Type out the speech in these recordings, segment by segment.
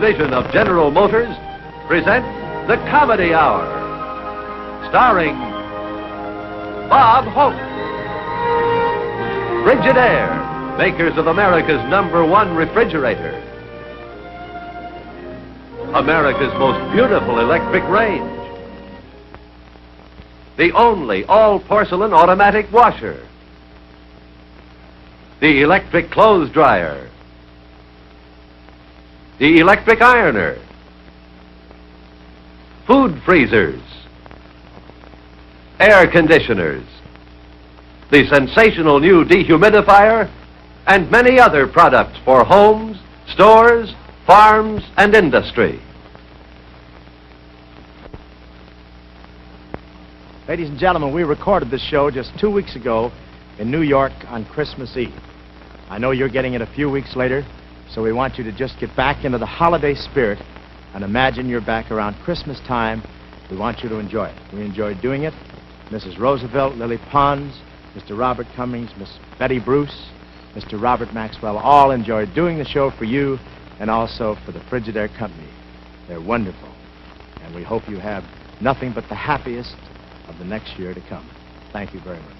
division of General Motors present the Comedy Hour, starring Bob Hope. Frigidaire, makers of America's #1 refrigerator. America's most beautiful electric range. The only all-porcelain automatic washer. The electric clothes dryer. The electric ironer. Food freezers. Air conditioners. The sensational new dehumidifier, and many other products for homes, stores, farms, and industry. Ladies and gentlemen, we recorded this show just 2 weeks ago in New York on Christmas Eve. I know you're getting it a few weeks later, so we want you to just get back into the holiday spirit and imagine you're back around Christmas time. We want you to enjoy it. We enjoyed doing it. Mrs. Roosevelt, Lily Pons, Mr. Robert Cummings, Miss Betty Bruce, Mr. Robert Maxwell all enjoyed doing the show for you and also for the Frigidaire Company. They're wonderful, and we hope you have nothing but the happiest of the next year to come. Thank you very much.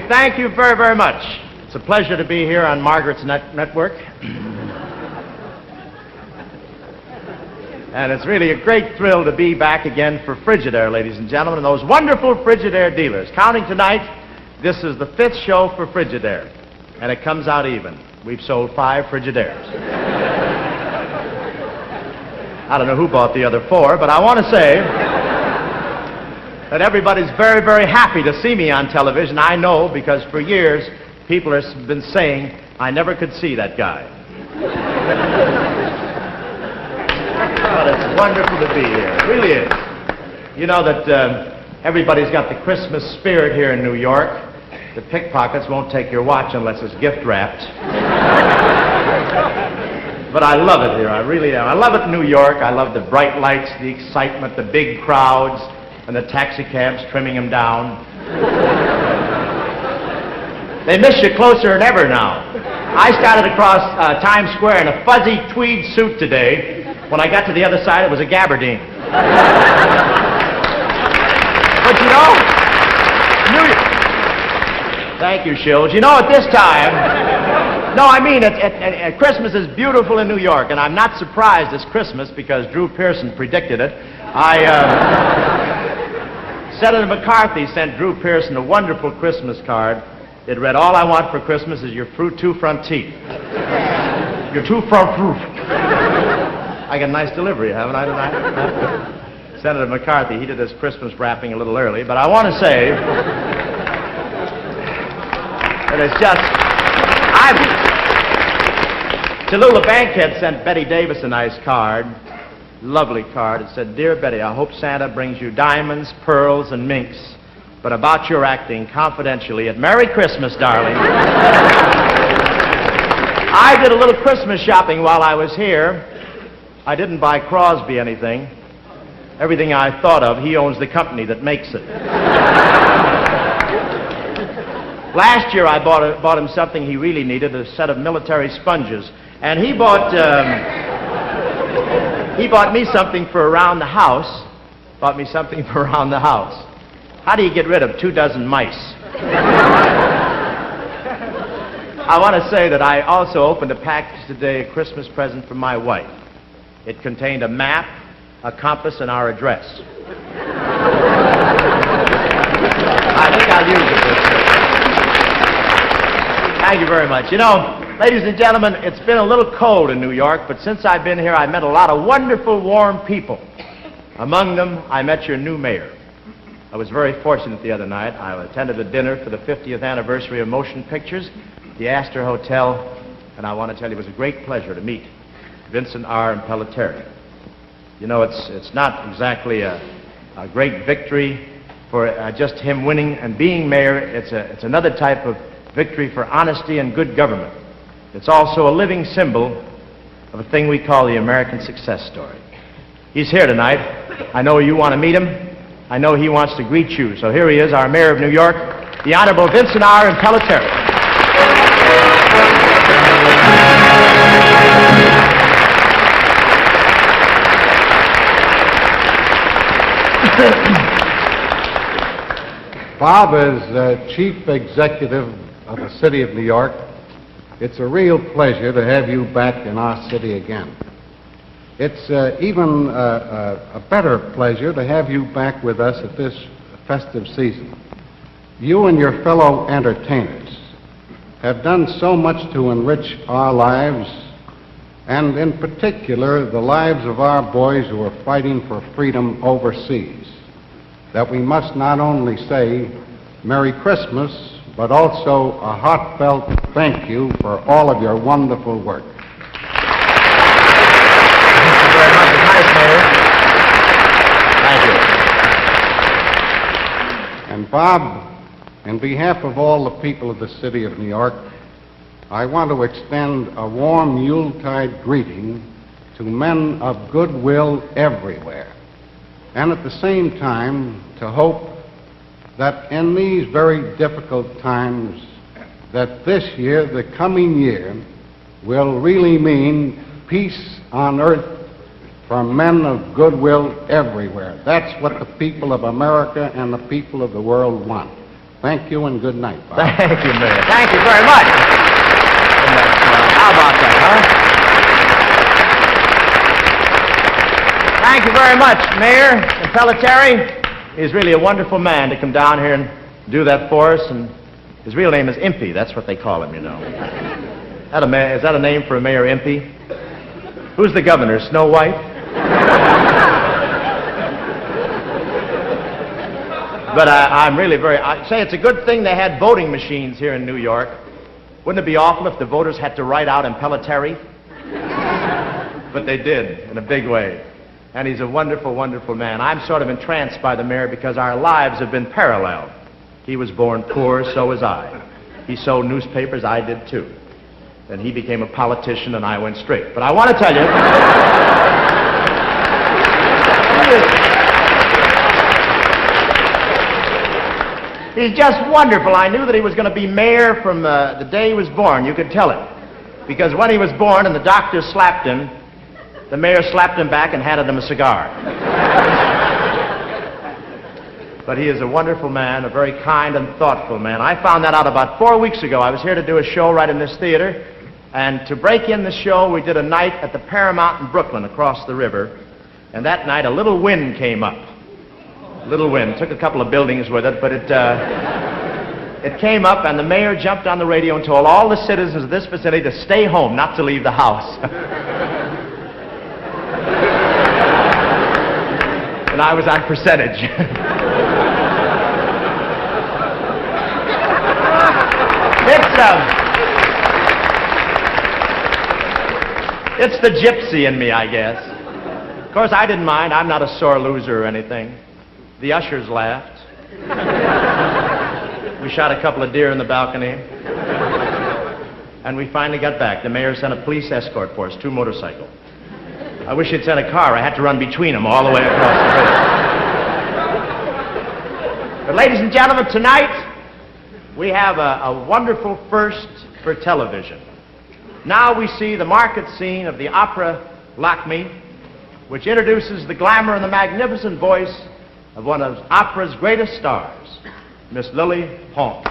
Thank you very, very much. It's a pleasure to be here on Margaret's Network. And it's really a great thrill to be back again for Frigidaire, ladies and gentlemen, and those wonderful Frigidaire dealers. Counting tonight, this is the 5th show for Frigidaire, and it comes out even. We've sold 5 Frigidaires. I don't know who bought the other 4, but I want to say that everybody's very, very happy to see me on television. I know, because for years, people have been saying, I never could see that guy. But it's wonderful to be here. It really is. You know that everybody's got the Christmas spirit here in New York. The pickpockets won't take your watch unless it's gift wrapped. But I love it here. I really am. I love it in New York. I love the bright lights, the excitement, the big crowds, and the taxi cabs trimming them down. They miss you closer than ever now. I started across Times Square in a fuzzy tweed suit today. When I got to the other side, it was a gabardine. But you know, thank you, Shills. You know, at this time, no, I mean, Christmas is beautiful in New York, and I'm not surprised this Christmas because Drew Pearson predicted it. Senator McCarthy sent Drew Pearson a wonderful Christmas card. It read, "All I want for Christmas is your two front teeth." Your two front teeth. I got a nice delivery, haven't I, tonight? Senator McCarthy, he did his Christmas wrapping a little early, but I want to say that it's just, Tallulah Bankhead sent Betty Davis a nice card, lovely card. It said, "Dear Betty, I hope Santa brings you diamonds, pearls, and minks, but about your acting, confidentially, at Merry Christmas, darling." I did a little Christmas shopping while I was here. I didn't buy Crosby anything. Everything I thought of, he owns the company that makes it. Last year I bought him something he really needed, a set of military sponges. And he bought me something for around the house. How do you get rid of 24 mice? I want to say that I also opened a package today, a Christmas present for my wife. It contained a map, a compass, and our address. I think I'll use it this year. Thank you very much. You know, ladies and gentlemen, it's been a little cold in New York, but since I've been here, I've met a lot of wonderful, warm people. Among them, I met your new mayor. I was very fortunate the other night. I attended a dinner for the 50th anniversary of motion pictures at the Astor Hotel, and I want to tell you it was a great pleasure to meet Vincent R. Impellitteri. You know, it's not exactly a great victory for just him winning and being mayor. It's another type of victory for honesty and good government. It's also a living symbol of a thing we call the American success story. He's here tonight. I know you want to meet him. I know he wants to greet you. So here he is, our mayor of New York, the Honorable Vincent R. Impellitteri. Bob, as Chief Executive of the City of New York, it's a real pleasure to have you back in our city again. It's even a better pleasure to have you back with us at this festive season. You and your fellow entertainers have done so much to enrich our lives, and in particular the lives of our boys who are fighting for freedom overseas, that we must not only say Merry Christmas, but also a heartfelt thank you for all of your wonderful work. Thank you very much. It's nice, Mayor. Thank you. And Bob, in behalf of all the people of the city of New York, I want to extend a warm Yuletide greeting to men of goodwill everywhere, and at the same time to hope that in these very difficult times, that this year, the coming year, will really mean peace on earth for men of goodwill everywhere. That's what the people of America and the people of the world want. Thank you and good night, Bob. Thank you, Mayor. Thank you very much. How about that, huh? Thank you very much, Mayor Impellitteri. He's really a wonderful man to come down here and do that for us, and his real name is Impy. That's what they call him, you know. Is that a name for a Mayor, Impy? Who's the governor, Snow White? But I'm really I say it's a good thing they had voting machines here in New York. Wouldn't it be awful if the voters had to write out Impellitteri? But they did, in a big way. And he's a wonderful, wonderful man. I'm sort of entranced by the mayor because our lives have been parallel. He was born poor, so was I. He sold newspapers, I did too. Then he became a politician and I went straight. But I want to tell you, he's just wonderful. I knew that he was going to be mayor from the day he was born. You could tell it. Because when he was born and the doctor slapped him, the mayor slapped him back and handed him a cigar. But he is a wonderful man, a very kind and thoughtful man. I found that out about 4 weeks ago. I was here to do a show right in this theater, and to break in the show, we did a night at the Paramount in Brooklyn across the river, and that night a little wind came up. Little wind. Took a couple of buildings with it, but it came up, and the mayor jumped on the radio and told all the citizens of this vicinity to stay home, not to leave the house. And I was on percentage. It's the gypsy in me, I guess. Of course, I didn't mind. I'm not a sore loser or anything. The ushers laughed. We shot a couple of deer in the balcony. And we finally got back. The mayor sent a police escort for us, 2 motorcycles. I wish he'd sent a car. I had to run between them all the way across the river. But ladies and gentlemen, tonight, we have a wonderful first for television. Now we see the market scene of the opera Lakme, which introduces the glamour and the magnificent voice of one of opera's greatest stars, Miss Lily Pons.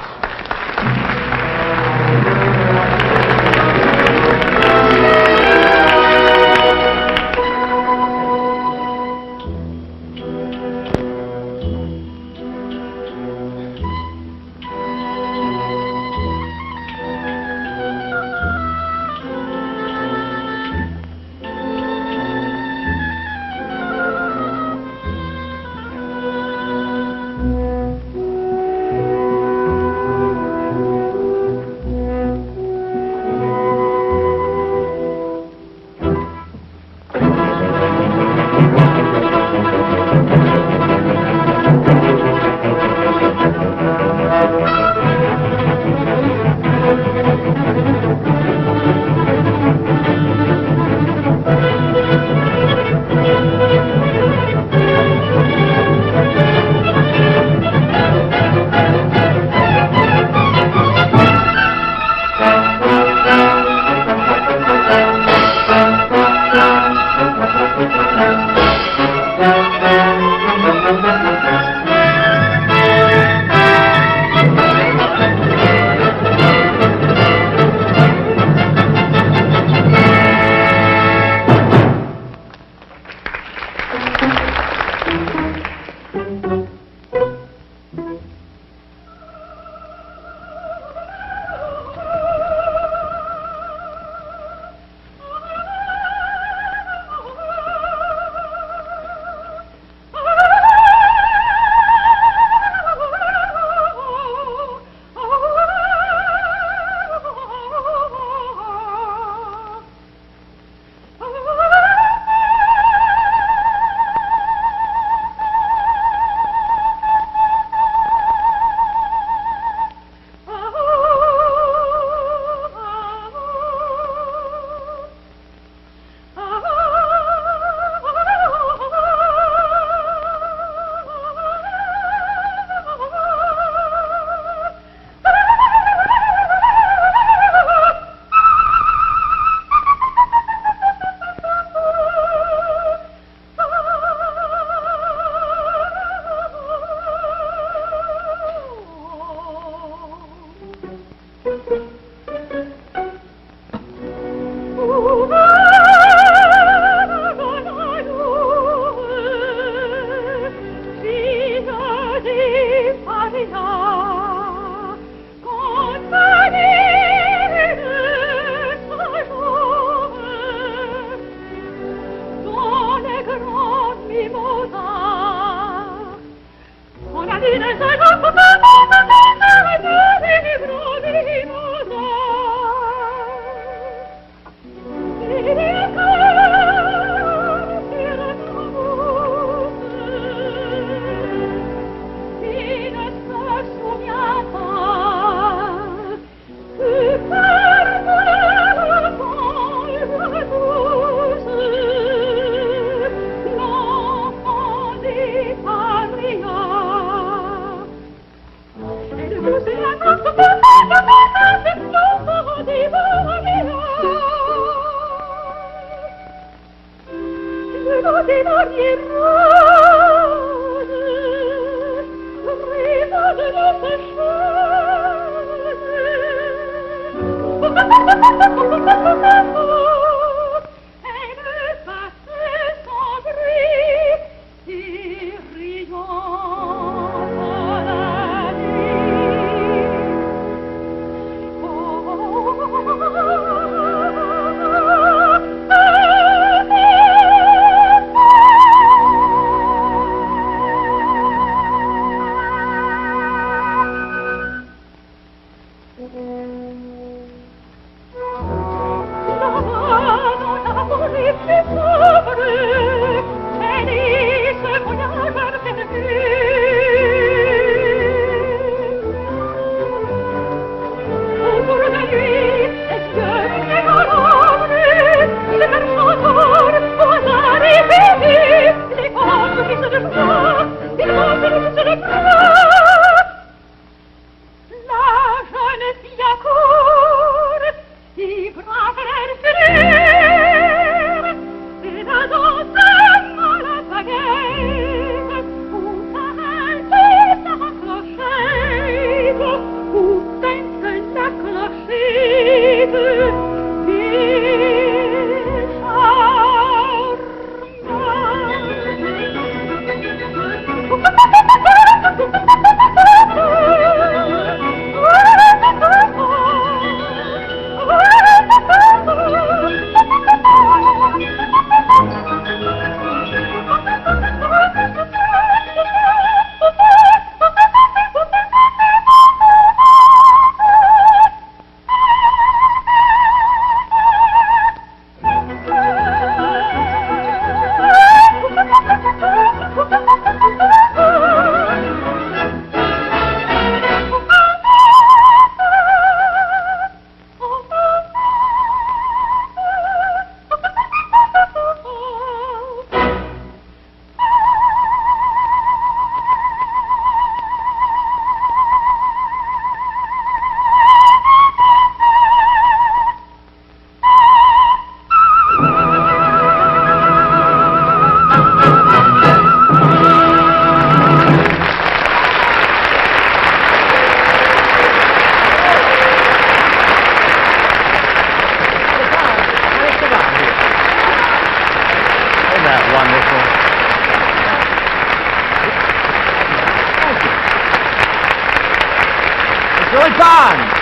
Lily Pons!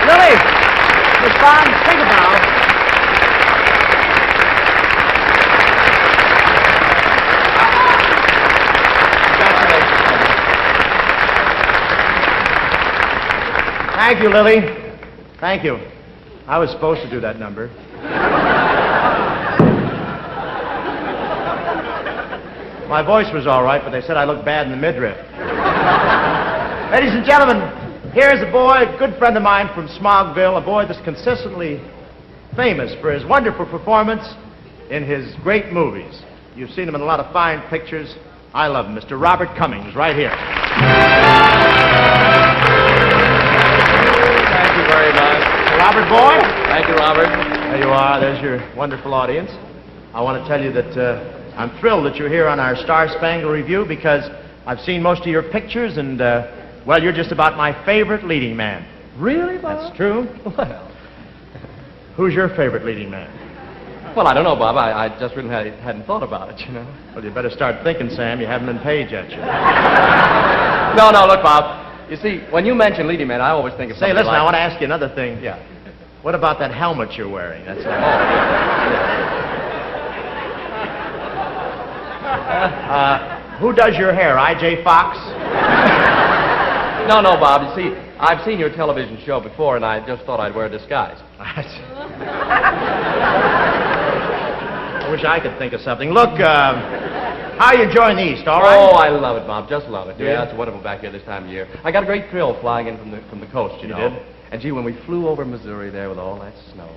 Lily! Miss Pons, take a bow. Thank you, Lily. Thank you. I was supposed to do that number. My voice was all right, but they said I looked bad in the midriff. Ladies and gentlemen, here's a boy, a good friend of mine from Smogville, a boy that's consistently famous for his wonderful performance in his great movies. You've seen him in a lot of fine pictures. I love him, Mr. Robert Cummings, right here. Thank you very much. Robert, boy. Thank you, Robert. There you are. There's your wonderful audience. I want to tell you that I'm thrilled that you're here on our Star Spangled Review because I've seen most of your pictures and, well, you're just about my favorite leading man. Really, Bob? That's true. Well, Who's your favorite leading man? well, I don't know, Bob. I just really hadn't thought about it, you know. Well, you better start thinking, Sam. You haven't been paid yet. No, look, Bob. You see, when you mention leading man, I always think of Say, something listen, like... I want to ask you another thing. Yeah. What about that helmet you're wearing? That's who does your hair? I.J. Fox? No, Bob. You see, I've seen your television show before, and I just thought I'd wear a disguise. I wish I could think of something. Look, how are you enjoying the East, all right? Oh, I love it, Bob. Just love it. Yeah? Yeah, it's wonderful back here this time of year. I got a great thrill flying in from the coast, you know. did? And gee, when we flew over Missouri there with all that snow,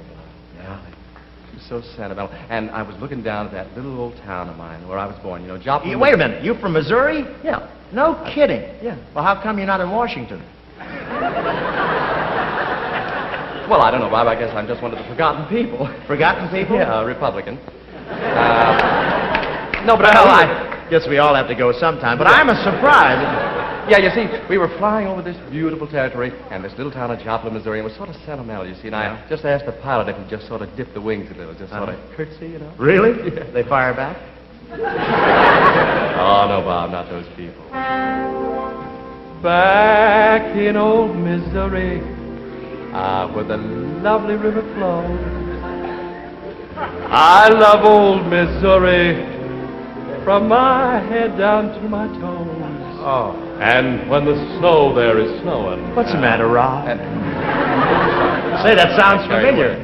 yeah, it was so sentimental. And I was looking down at that little old town of mine where I was born, you know, Joplin. Wait a minute. You from Missouri? Yeah. No kidding. Yeah. Well, how come you're not in Washington? Well, I don't know, Bob. I guess I'm just one of the forgotten people. Forgotten people? Yeah, a Republican. No, but Well, I guess we all have to go sometime, but I'm a surprise. Yeah, you see, we were flying over this beautiful territory, and this little town of Joplin, Missouri, and it was sort of sentimental, you see, and I just asked the pilot if he'd just sort of dip the wings a little, just sort of curtsy, you know? Really? They fire back? Oh, no, Bob, not those people. Back in old Missouri, where the lovely river flows, I love old Missouri, from my head down to my toes. Oh. And when the snow there is snowing. What's the matter, Rob? Say, that sounds familiar.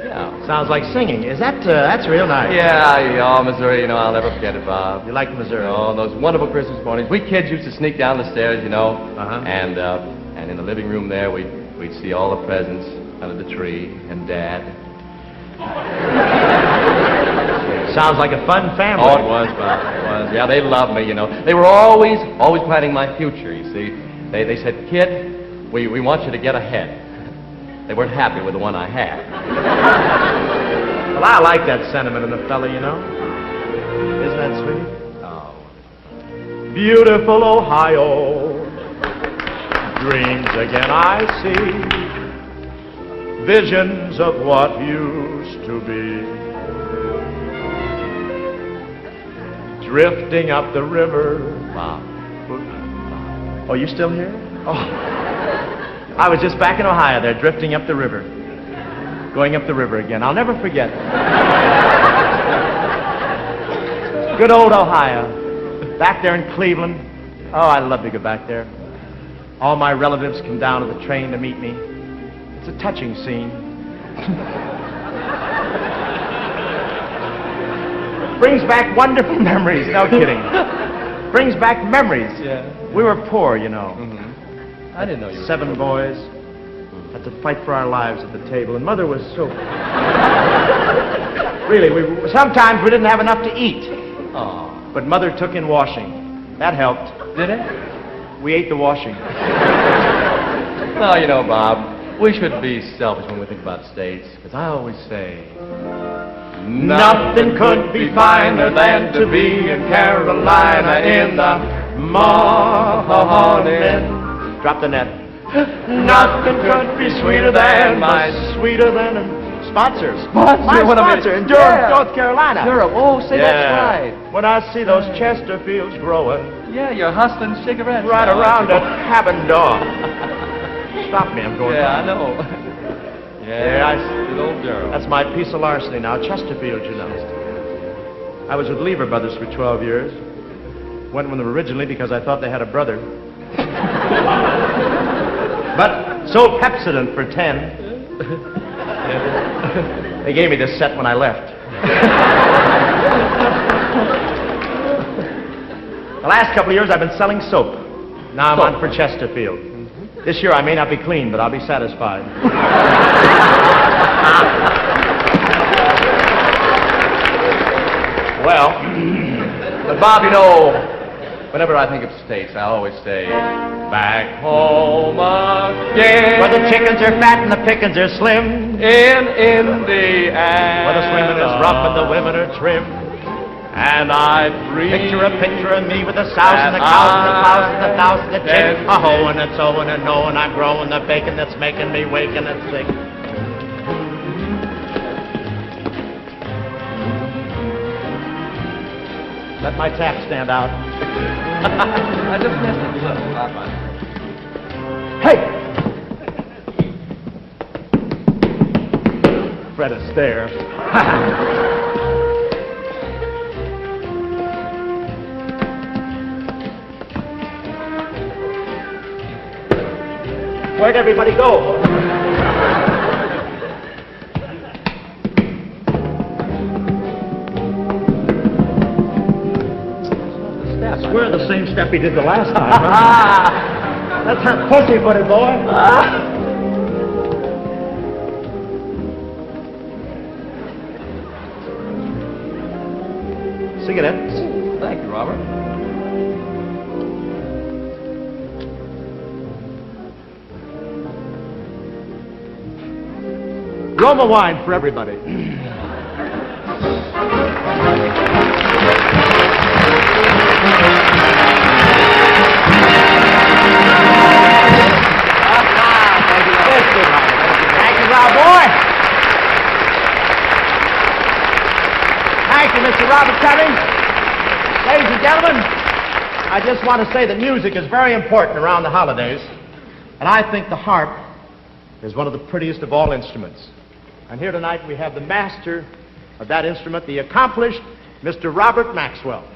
Yeah. Sounds like singing. Is that, that's real nice. Yeah, Missouri, you know, I'll never forget it, Bob. You like Missouri? Oh, those wonderful Christmas mornings. We kids used to sneak down the stairs, you know. Uh-huh. And in the living room there, we'd see all the presents under the tree, and Dad. Sounds like a fun family. Oh, it was, Bob. It was. Yeah, they loved me, you know. They were always planning my future, you see. They said, kid, we want you to get ahead. They weren't happy with the one I had. Well, I like that sentiment in a fella, you know. Isn't that sweet? Oh. Beautiful Ohio, dreams again I see, visions of what used to be. Drifting up the river. Bob. Oh, you still here? Oh. I was just back in Ohio there, drifting up the river. Going up the river again. I'll never forget. Good old Ohio. Back there in Cleveland. Oh, I love to go back there. All my relatives come down to the train to meet me. It's a touching scene. Brings back wonderful memories. No kidding. Brings back memories. Yeah. We were poor, you know. Mm-hmm. I didn't know you were 7 boys. Had to fight for our lives at the table, and Mother was so... Really, sometimes we didn't have enough to eat. Oh. But Mother took in washing. That helped. Did it? We ate the washing. Well, you know, Bob, we shouldn't be selfish when we think about states, because I always say... Nothing could be finer than to be in Carolina in the morning. Drop the net. Nothing could be sweeter than sweeter than a sponsor. My What a sponsor minute. in Durham, Yeah. North Carolina. Durham. Oh, say that's right. When I see those Chesterfields growing Yeah, you're hustling cigarettes. right now, around aren't that cabin door. Stop me, I'm you? going. Yeah, I know. Yeah, good old Durham. That's my piece of larceny now, Chesterfield, you know. I was with Lever Brothers for 12 years. Went with them originally because I thought they had a brother. But sold Pepsodent for 10. They gave me this set when I left. The last couple of years I've been selling soap. Now I'm on for Chesterfield. This year I may not be clean, but I'll be satisfied. Well, but Bob, you know, whenever I think of states, I always say, back home again. Where the chickens are fat and the pickings are slim. In Indiana. Where the swimming is rough and the women are trim. And I dream. Picture a picture of me with the souse and the cows and the plows and the plows and the chick. A hoeing and sowing and knowing I'm growing the bacon that's making me waking and sick. Let my tap stand out. I just missed it. Look, Hey! Fred Astaire. Where'd everybody go? Swear the same step he did the last time. Huh? That's her pussy-footed boy. Cigarettes. Thank you, Robert. Roma wine for everybody. I just want to say that music is very important around the holidays, and I think the harp is one of the prettiest of all instruments. And here tonight we have the master of that instrument, the accomplished Mr. Robert Maxwell.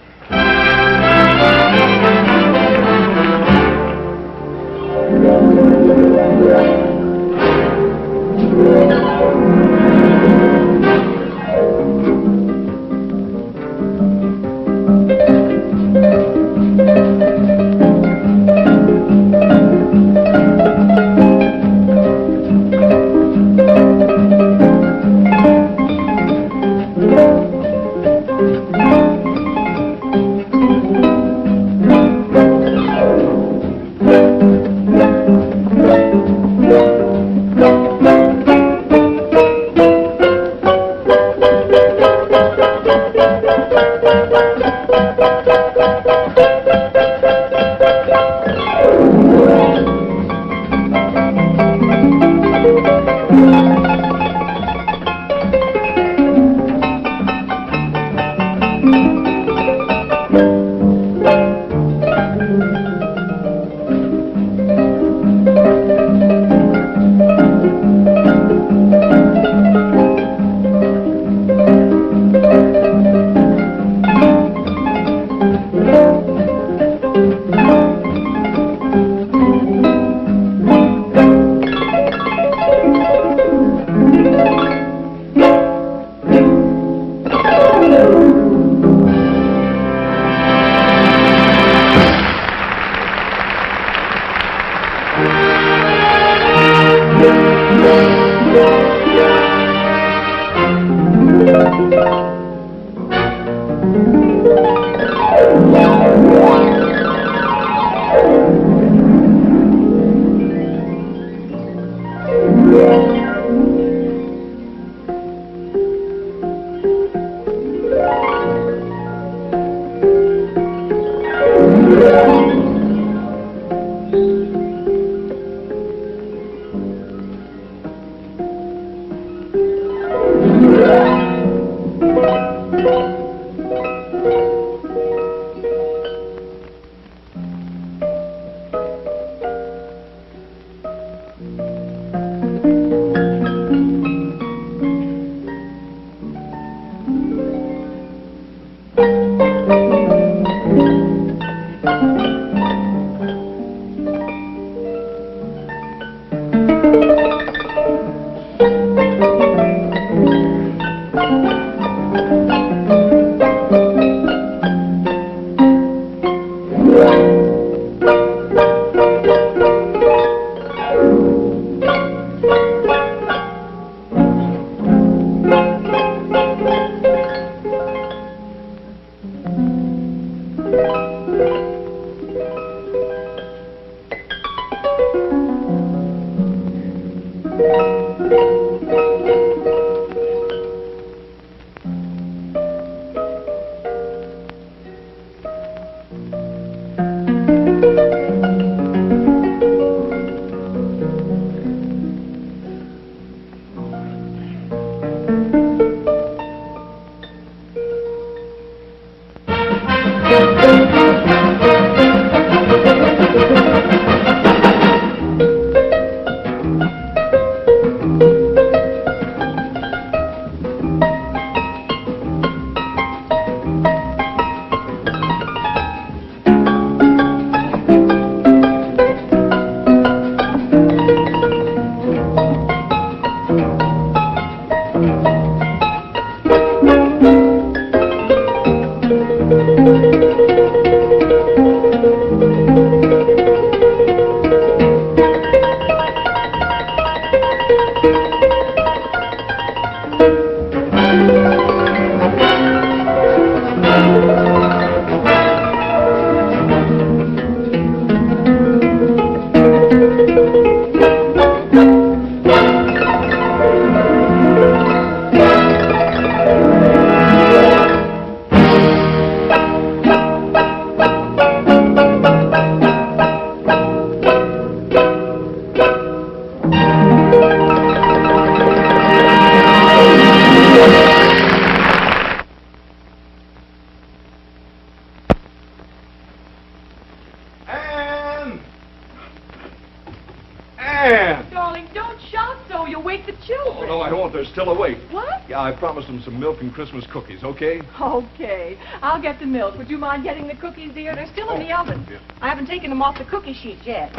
wake the children. Oh, no, I won't. They're still awake. What? Yeah, I promised them some milk and Christmas cookies, okay? Okay. I'll get the milk. Would you mind getting the cookies, dear? They're still in the oven. Yeah. I haven't taken them off the cookie sheet yet.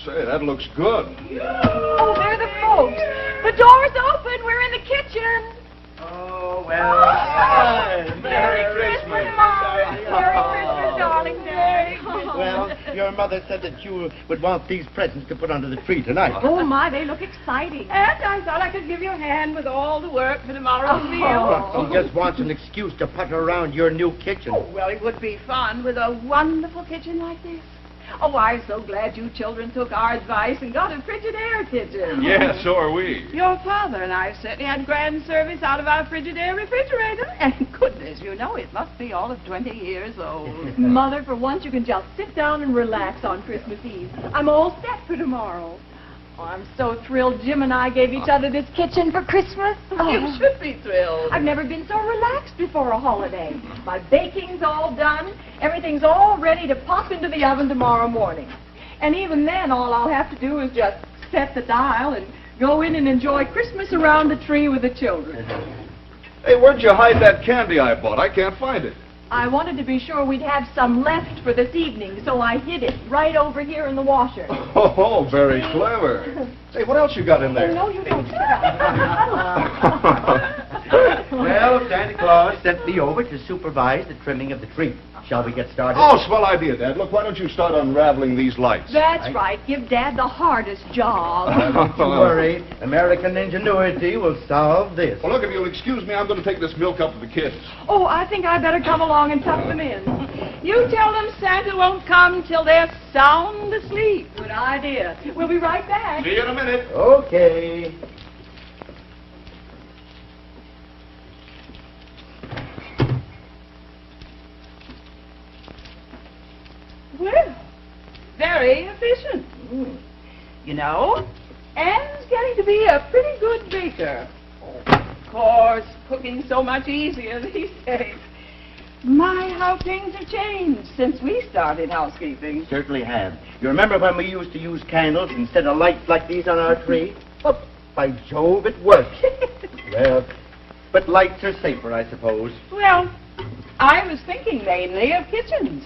Say, that looks good. Oh, they're the folks. The door's open. We're in the kitchen. Oh, well. Merry Christmas, Mom. Merry Christmas, darling Day. Well, your mother said that you would want these presents to put under the tree tonight. Oh, my, they look exciting. And I thought I could give you a hand with all the work for tomorrow's meal. She just wants an excuse to putter around your new kitchen. Oh, well, it would be fun with a wonderful kitchen like this. Oh, I'm so glad you children took our advice and got a Frigidaire kitchen. Yeah, so are we. Your father and I certainly had grand service out of our Frigidaire refrigerator. And goodness, you know, it must be all of 20 years old. Mother, for once you can just sit down and relax on Christmas Eve. I'm all set for tomorrow. Oh, I'm so thrilled Jim and I gave each other this kitchen for Christmas. You should be thrilled. I've never been so relaxed before a holiday. My baking's all done. Everything's all ready to pop into the oven tomorrow morning. And even then, all I'll have to do is just set the dial and go in and enjoy Christmas around the tree with the children. Hey, where'd you hide that candy I bought? I can't find it. I wanted to be sure we'd have some left for this evening, so I hid it right over here in the washer. Oh, very clever. Hey, what else you got in there? Oh, no, you don't. Well, Santa Claus sent me over to supervise the trimming of the tree. Shall we get started? Oh, swell idea, Dad. Look, why don't you start unraveling these lights? That's right. Give Dad the hardest job. Don't you worry. American ingenuity will solve this. Well, look, if you'll excuse me, I'm going to take this milk up to the kids. Oh, I think I better come along and tuck them in. You tell them Santa won't come till they're sound asleep. Good idea. We'll be right back. See you in a minute. Okay. Well, very efficient. You know, Anne's getting to be a pretty good baker. Of course, cooking's so much easier these days. My, how things have changed since we started housekeeping. Certainly have. You remember when we used to use candles instead of lights like these on our tree? Oh, by Jove, it worked. Well, but lights are safer, I suppose. Well, I was thinking mainly of kitchens.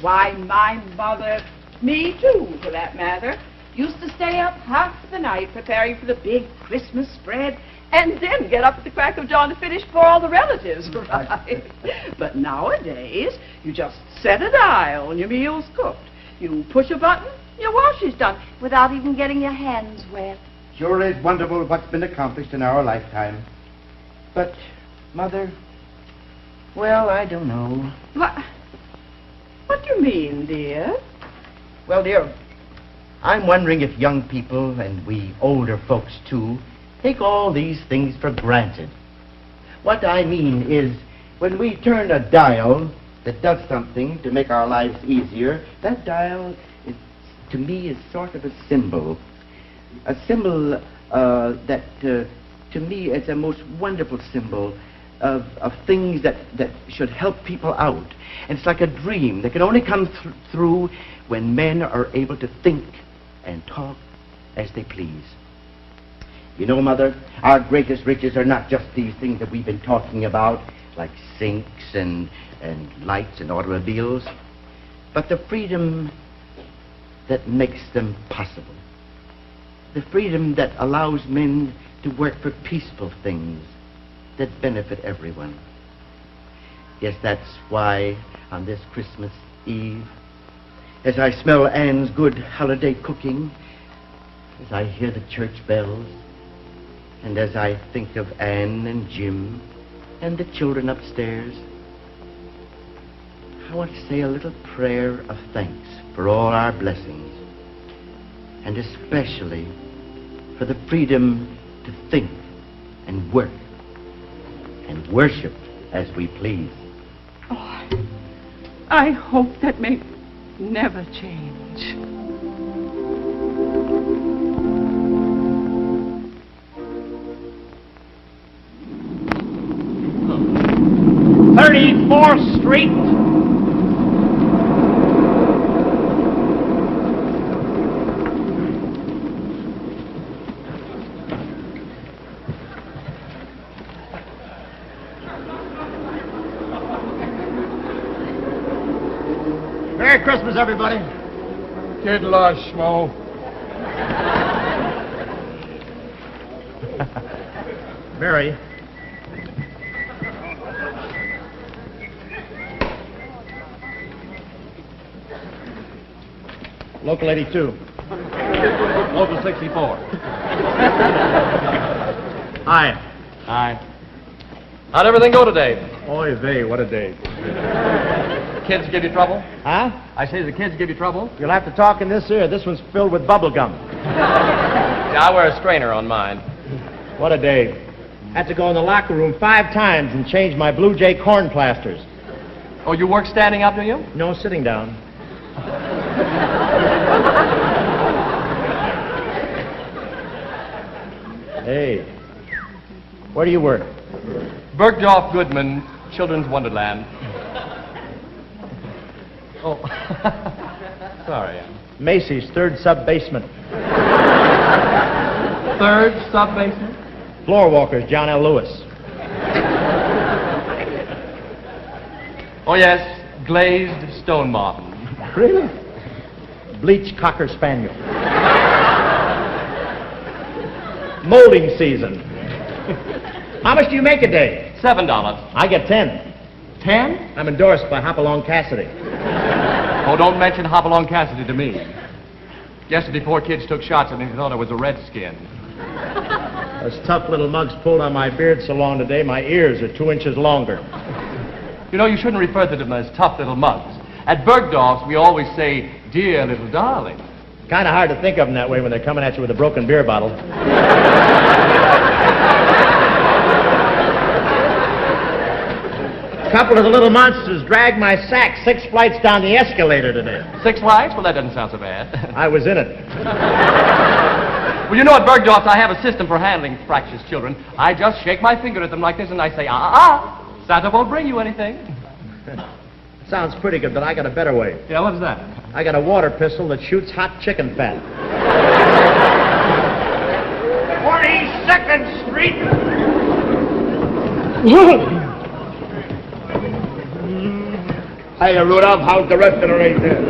Why, my mother, me too, for that matter, used to stay up half the night preparing for the big Christmas spread and then get up at the crack of dawn to finish for all the relatives arrive. But nowadays, you just set a dial and your meal's cooked. You push a button, your wash is done without even getting your hands wet. Sure is wonderful what's been accomplished in our lifetime. But, Mother, well, I don't know. What do you mean, dear? Well, dear, I'm wondering if young people, and we older folks too, take all these things for granted. What I mean is, when we turn a dial that does something to make our lives easier, that dial, is, to me, is sort of a symbol. A symbol that, to me, is a most wonderful symbol of things that should help people out. And it's like a dream that can only come through when men are able to think and talk as they please. You know, Mother, our greatest riches are not just these things that we've been talking about, like sinks and lights and automobiles, but the freedom that makes them possible. The freedom that allows men to work for peaceful things that benefit everyone. Yes, that's why on this Christmas Eve, as I smell Anne's good holiday cooking, as I hear the church bells, and as I think of Anne and Jim and the children upstairs, I want to say a little prayer of thanks for all our blessings, and especially for the freedom to think and work and worship as we please. Oh, I hope that may never change. "34th Street. Merry Christmas, everybody. Get lost, Schmo. Mary. Local 82. Local 64. Hi. Hi. How'd everything go today? Oy vey, what a day. Kids give you trouble? Huh? I say the kids give you trouble? You'll have to talk in this ear. This one's filled with bubble gum. Yeah, I wear a strainer on mine. What a day. Had to go in the locker room 5 times and change my Blue Jay corn plasters. Oh, you work standing up, do you? No, sitting down. Hey. Where do you work? Bergdorf Goodman, Children's Wonderland. Oh. Sorry. Macy's, 3rd sub-basement. 3rd sub-basement? Floor walkers, John L. Lewis. Oh, yes. Glazed stone martin. Really? Bleached Cocker Spaniel. Molding season. How much do you make a day? $7. I get 10. 10? I'm endorsed by Hopalong Cassidy. Oh, don't mention Hopalong Cassidy to me. Yesterday, 4 kids took shots at me and thought I was a redskin. Those tough little mugs pulled on my beard so long today, my ears are 2 inches longer. You know, you shouldn't refer to them as tough little mugs. At Bergdorf's, we always say, dear little darling. Kind of hard to think of them that way when they're coming at you with a broken beer bottle. A couple of the little monsters dragged my sack 6 flights down the escalator today. 6 flights? Well, that doesn't sound so bad. I was in it. Well, you know, at Bergdorf's, I have a system for handling fractious children. I just shake my finger at them like this, and I say, Santa won't bring you anything. Sounds pretty good, but I got a better way. Yeah, what is that? I got a water pistol that shoots hot chicken fat. 42nd Street. Hey, Rudolph, how's the rest of the race there?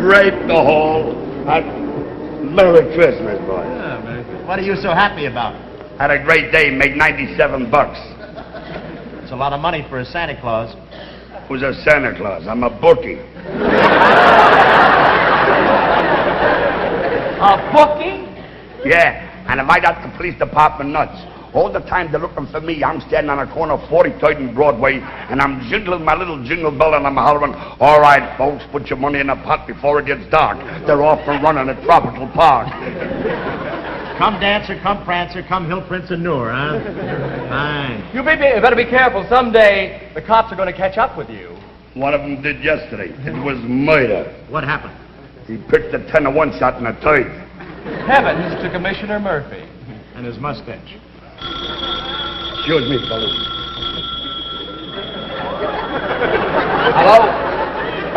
Drape the hall. Merry Christmas, boy. Yeah, man. What are you so happy about? Had a great day, made $97. It's a lot of money for a Santa Claus. Who's a Santa Claus? I'm a bookie. A booking? Yeah, and if I got the police department nuts, all the time they're looking for me, I'm standing on a corner of 43rd and Broadway, and I'm jingling my little jingle bell, and I'm hollering, all right, folks, put your money in the pot before it gets dark. They're off and running at Tropical Park. Come Dancer, come Prancer, come Hill Prince and Noor, huh? Fine. You better be careful. Someday, the cops are going to catch up with you. One of them did yesterday. It was murder. What happened? He picked a 10 of one shot in the third. Heavens to Commissioner Murphy. And his mustache. Excuse me, fellas. Hello?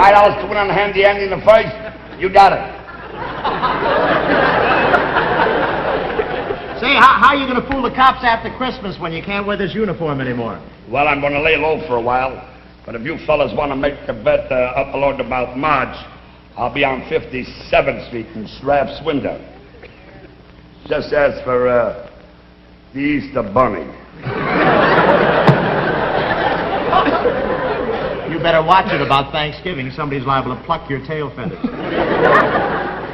$5 to win on the handy Andy in the first? You got it. Say, how are you going to fool the cops after Christmas when you can't wear this uniform anymore? Well, I'm going to lay low for a while. But if you fellas want to make a bet up along about March, I'll be on 57th Street in Straff's window. Just ask for the Easter Bunny. You better watch it about Thanksgiving. Somebody's liable to pluck your tail feathers.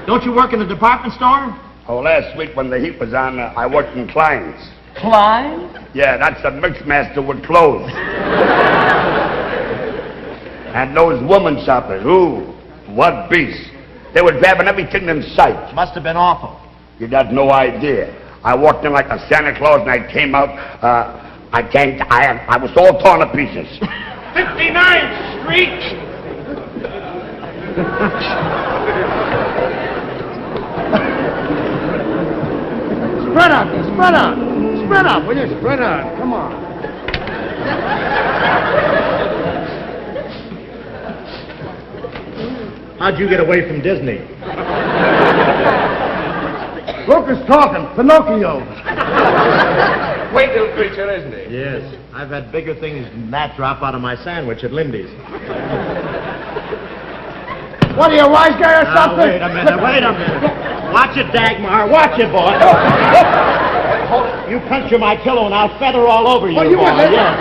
Don't you work in the department store? Oh, last week when the heat was on, I worked in Klein's. Klein? Yeah, that's a mixmaster with clothes. And those woman shoppers, ooh, what beasts. They were grabbing everything in sight. Must have been awful. You got no idea. I walked in like a Santa Claus and I came out, I was all torn to pieces. 59th Street! Spread out, spread out. Spread out, will you? Spread out. Come on. How'd you get away from Disney? Look who's talking, Pinocchio. quaint little creature, isn't he? Yes. I've had bigger things than that drop out of my sandwich at Lindy's. What are you, a wise guy or something? Wait a minute. Watch it, Dagmar. Watch it, boy. You puncture my pillow and I'll feather all over you, you boy. wouldn't. Yeah.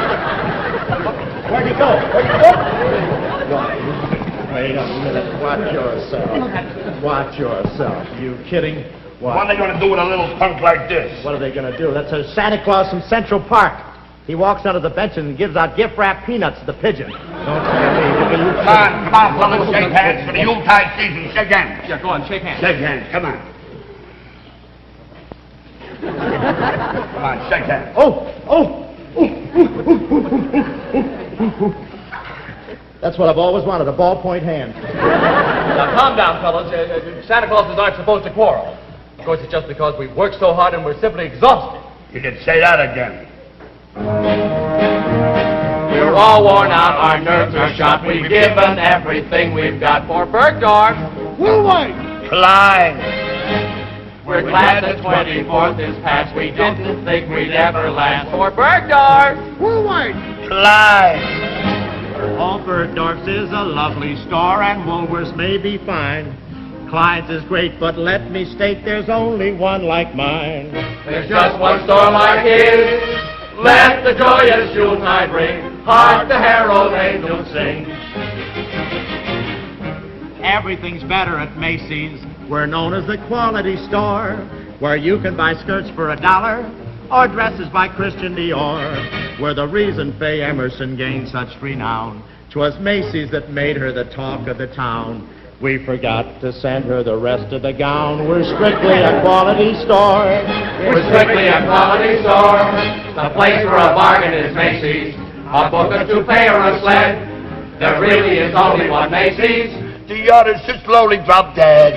Where'd you go? Wait a minute. Watch yourself. You kidding? What are they going to do with a little punk like this? What are they going to do? That's a Santa Claus from Central Park. He walks under the bench and gives out gift-wrapped peanuts to the pigeon. Don't tell me. Come on, fellas, shake hands for the Yuletide season. Shake hands. Yeah, go on, shake hands. Shake hands, come on. Come on, shake hands. That's what I've always wanted, a ballpoint hand. Now, calm down, fellas. Santa Clauses aren't supposed to quarrel. Of course, it's just because we've worked so hard and we're simply exhausted. You can say that again. We're all worn out, our nerves are shot. We've given everything we've got for Bergdorf. Clyde. We're glad the 24th is past. We didn't think we'd ever last for Bergdorf. Clyde. All Bergdorf's is a lovely store, and Woolworth's may be fine. Clyde's is great, but let me state there's only one like mine. There's just one store like his. Let the joyous Yuletide ring. Hark the herald angels sing. Everything's better at Macy's. We're known as the quality store, where you can buy skirts for $1 or dresses by Christian Dior. We're the reason Faye Emerson gained such renown. 'Twas Macy's that made her the talk of the town. We forgot to send her the rest of the gown. We're strictly a quality store. We're strictly a quality store. The place for a bargain is Macy's. A book, a toupee, or a sled. There really is only one Macy's. The others just slowly drop dead.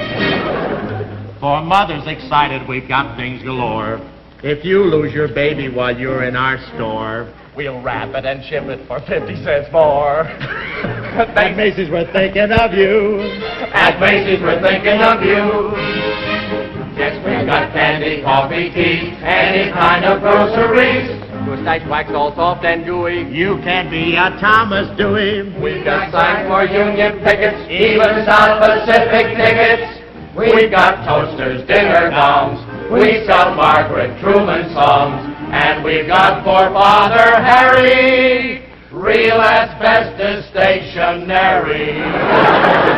For mothers excited, we've got things galore. If you lose your baby while you're in our store, We'll wrap it and ship it for 50 cents more. at Macy's we're thinking of you. At Macy's we're thinking of you. Yes, we've got candy, coffee, tea, any kind of groceries. Mustache wax all soft and gooey. You can be a Thomas Dewey. We've got signs for Union pickets, even South Pacific tickets. We've got toasters, dinner gongs. We sell Margaret Truman songs. And we've got for Father Harry real asbestos stationery.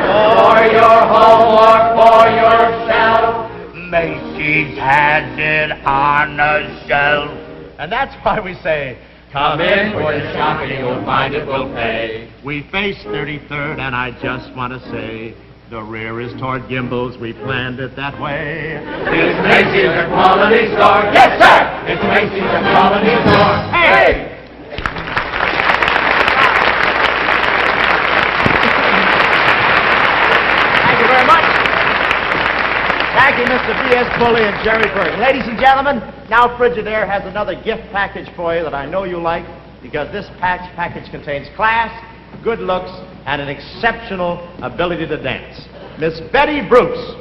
For your home or for yourself, Macy's has it on the shelf. And that's why we say, come in for your shopping, you'll find it will pay. we face 33rd, and I just want to say, the rear is toward Gimbel's. We planned it that way. It's Macy's, a quality store. Yes, sir! It's Macy's, a quality store. Hey! Thank you very much. Thank you, Mr. B.S. Pulley and Jerry Berg. Ladies and gentlemen, now Frigidaire has another gift package for you that I know you like, because this package contains class, good looks, and an exceptional ability to dance. Miss Betty Bruce.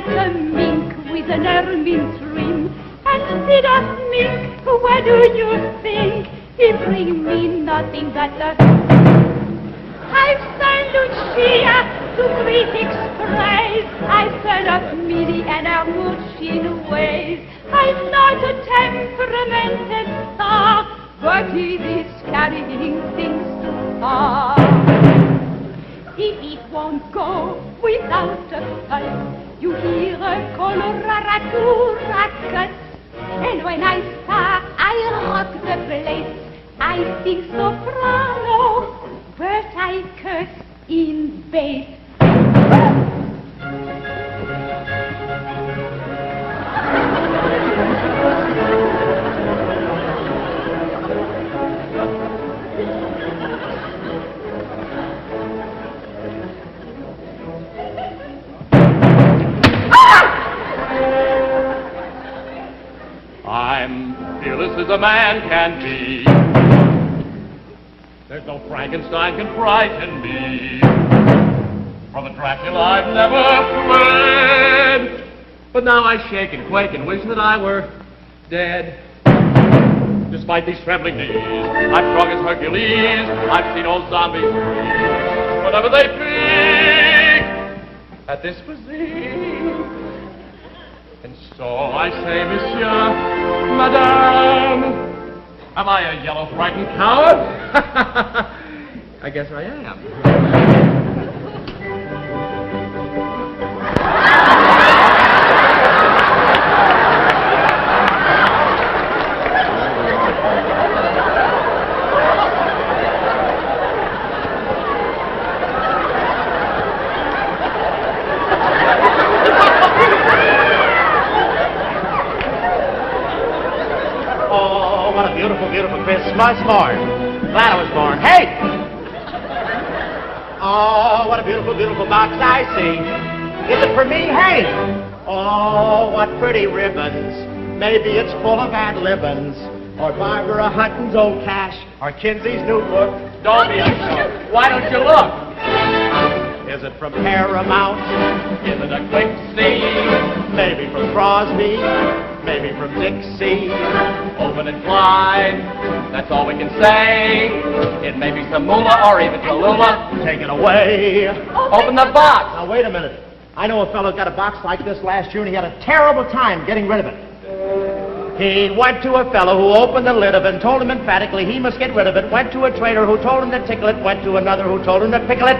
like a mink with an ermine trim. And did us mink, where do you think? He bring me nothing but a... I've Saint Lucia to critics' praise. I've turned up Millie and her Muchin ways. I'm not a temperamented star, but it is carrying things too far. If it won't go without a fuss, you hear a coloraratura-cut. And when I start, I rock the place. I sing soprano, but I curse in bass. I'm fearless as a man can be. There's no Frankenstein can frighten me. For the Dracula I've never fled. But now I shake and quake and wish that I were dead. Despite these trembling knees, I'm strong as Hercules. I've seen old zombies freeze whenever they peek at this physique. And so I say, Monsieur, Madame, am I a yellow frightened coward? I guess I am. Beautiful Christmas morn. Glad I was born. Hey! Oh, what a beautiful box I see. Is it for me? Hey! Oh, what pretty ribbons. Maybe it's full of ad libbons, or Barbara Hutton's old cash, or Kinsey's new book. Don't be so. Why don't you look? Is it from Paramount? Is it a quick scene? Maybe from Crosby. Maybe from Dixie. Open and Clyde, that's all we can say. It may be some moolah or even Tallulah. Take it away. Open the box. Now, wait a minute. I know a fellow got a box like this last year, and he had a terrible time getting rid of it. He went to a fellow who opened the lid of it and told him emphatically he must get rid of it. Went to a trader who told him to tickle it. Went to another who told him to pickle it.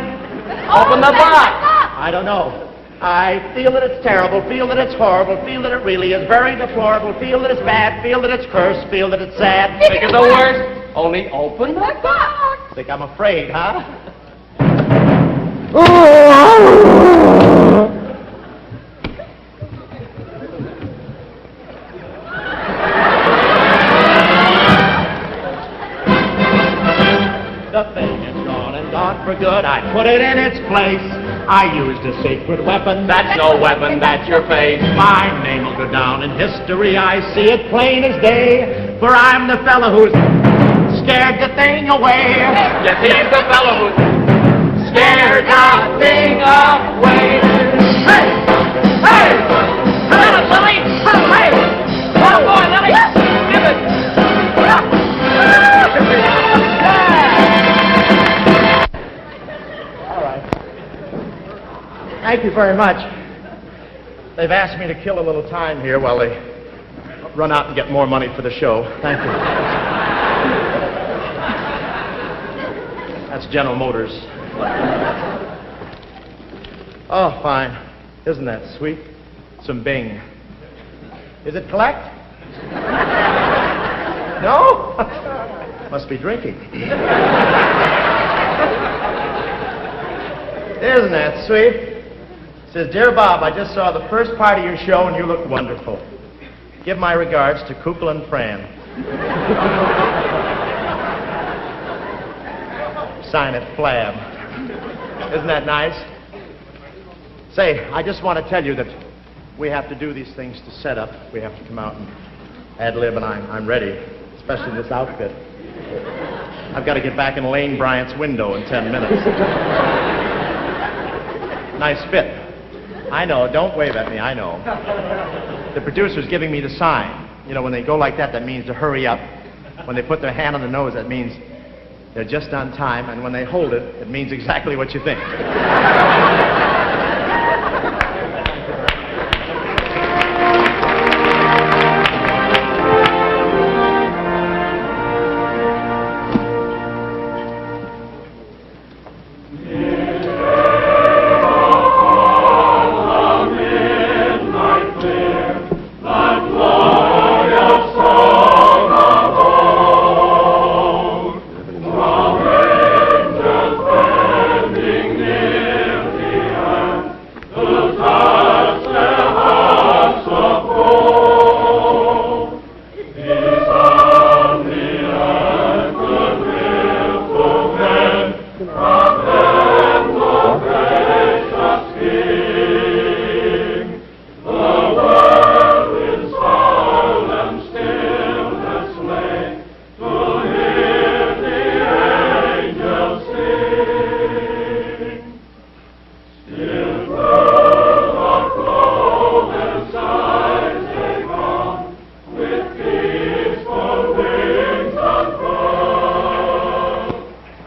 Open the box. I don't know. I feel that it's terrible, feel that it's horrible, feel that it really is very deplorable, feel that it's bad, feel that it's cursed, feel that it's sad. Think it's the worst. Only open the box. Think I'm afraid, huh? The thing is gone and gone for good. I put it in its place. I used a sacred weapon. That's no weapon, that's your face. My name will go down in history. I see it plain as day. For I'm the fellow who's scared the thing away. Yes, he's the fellow who's scared the thing away. Hey! Hey! Come on, Lily! Hey! Come on, boy, Lily! Give it! Thank you very much. They've asked me to kill a little time here while they run out and get more money for the show. Thank you. That's General Motors. Oh, fine. Isn't that sweet? Some Bing. Is it collect? No? Must be drinking. Isn't that sweet? Says, Dear Bob, I just saw the first part of your show and you look wonderful. Give my regards to Kukla and Fran. Sign it, Flab. Isn't that nice? Say, I just want to tell you that we have to do these things to set up. We have to come out and ad-lib, and I'm ready, especially this outfit. I've got to get back in Lane Bryant's window in 10 minutes. Nice fit. I know. Don't wave at me. I know. The producer's giving me the sign. You know, when they go like that, that means to hurry up. When they put their hand on the nose, that means they're just on time. And when they hold it, it means exactly what you think.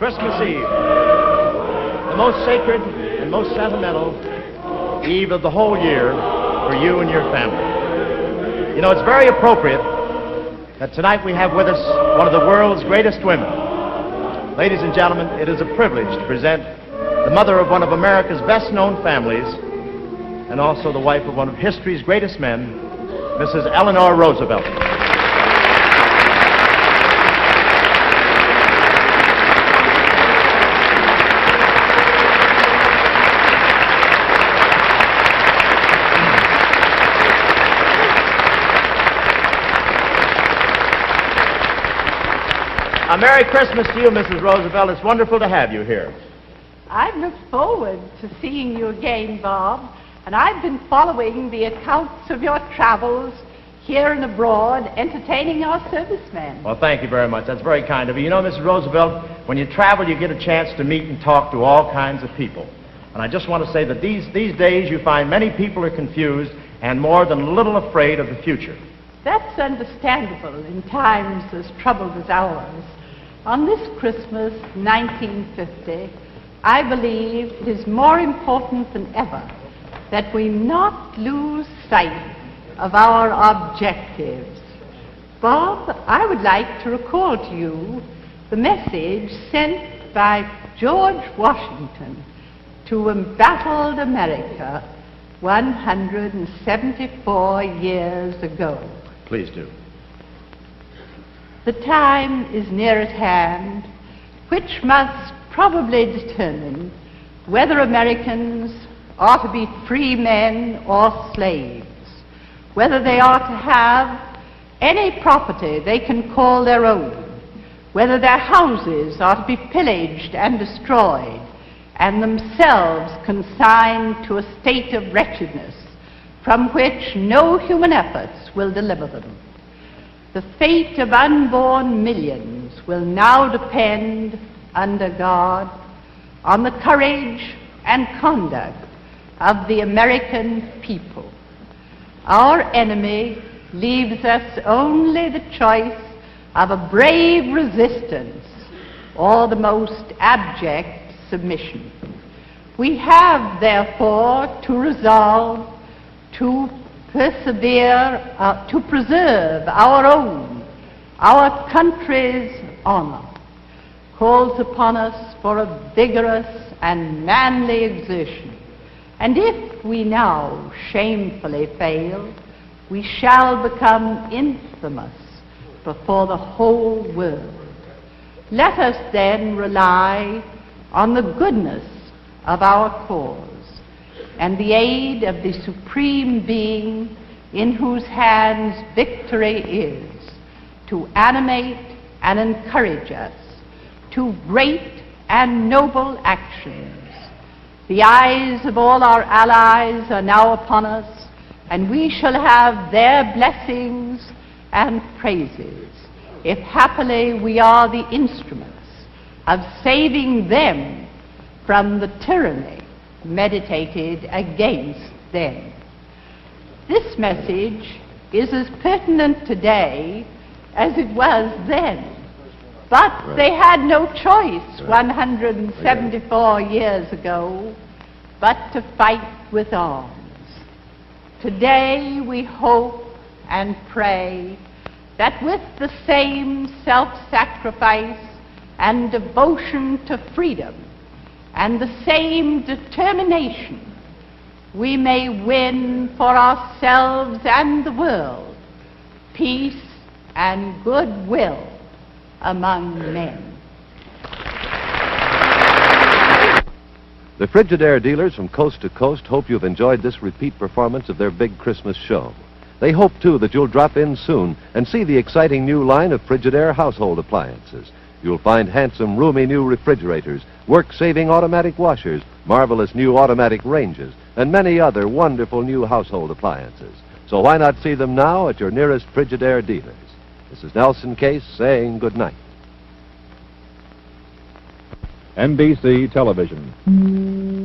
Christmas Eve, the most sacred and most sentimental eve of the whole year for you and your family. You know, it's very appropriate that tonight we have with us one of the world's greatest women. Ladies and gentlemen, it is a privilege to present the mother of one of America's best-known families and also the wife of one of history's greatest men, Mrs. Eleanor Roosevelt. A Merry Christmas to you, Mrs. Roosevelt. It's wonderful to have you here. I've looked forward to seeing you again, Bob, and I've been following the accounts of your travels here and abroad, entertaining our servicemen. Well, thank you very much. That's very kind of you. You know, Mrs. Roosevelt, when you travel, you get a chance to meet and talk to all kinds of people. And I just want to say that these days you find many people are confused and more than a little afraid of the future. That's understandable in times as troubled as ours. On this Christmas, 1950, I believe it is more important than ever that we not lose sight of our objectives. Bob, I would like to recall to you the message sent by George Washington to embattled America 174 years ago. Please do. The time is near at hand, which must probably determine whether Americans are to be free men or slaves, whether they are to have any property they can call their own, whether their houses are to be pillaged and destroyed, and themselves consigned to a state of wretchedness from which no human efforts will deliver them. The fate of unborn millions will now depend, under God, on the courage and conduct of the American people. Our enemy leaves us only the choice of a brave resistance or the most abject submission. We have, therefore, to resolve to persevere, to preserve our own, our country's honor, calls upon us for a vigorous and manly exertion. And if we now shamefully fail, we shall become infamous before the whole world. Let us then rely on the goodness of our cause and the aid of the Supreme Being in whose hands victory is, to animate and encourage us to great and noble actions. The eyes of all our allies are now upon us, and we shall have their blessings and praises, if happily we are the instruments of saving them from the tyranny meditated against then. This message is as pertinent today as it was then. But they had no choice 174 years ago but to fight with arms. Today we hope and pray that with the same self-sacrifice and devotion to freedom and the same determination, we may win for ourselves and the world peace and goodwill among men. The Frigidaire dealers from coast to coast hope you've enjoyed this repeat performance of their big Christmas show. They hope, too, that you'll drop in soon and see the exciting new line of Frigidaire household appliances. You'll find handsome, roomy new refrigerators, work-saving automatic washers, marvelous new automatic ranges, and many other wonderful new household appliances. So why not see them now at your nearest Frigidaire dealers? This is Nelson Case saying good night. NBC Television.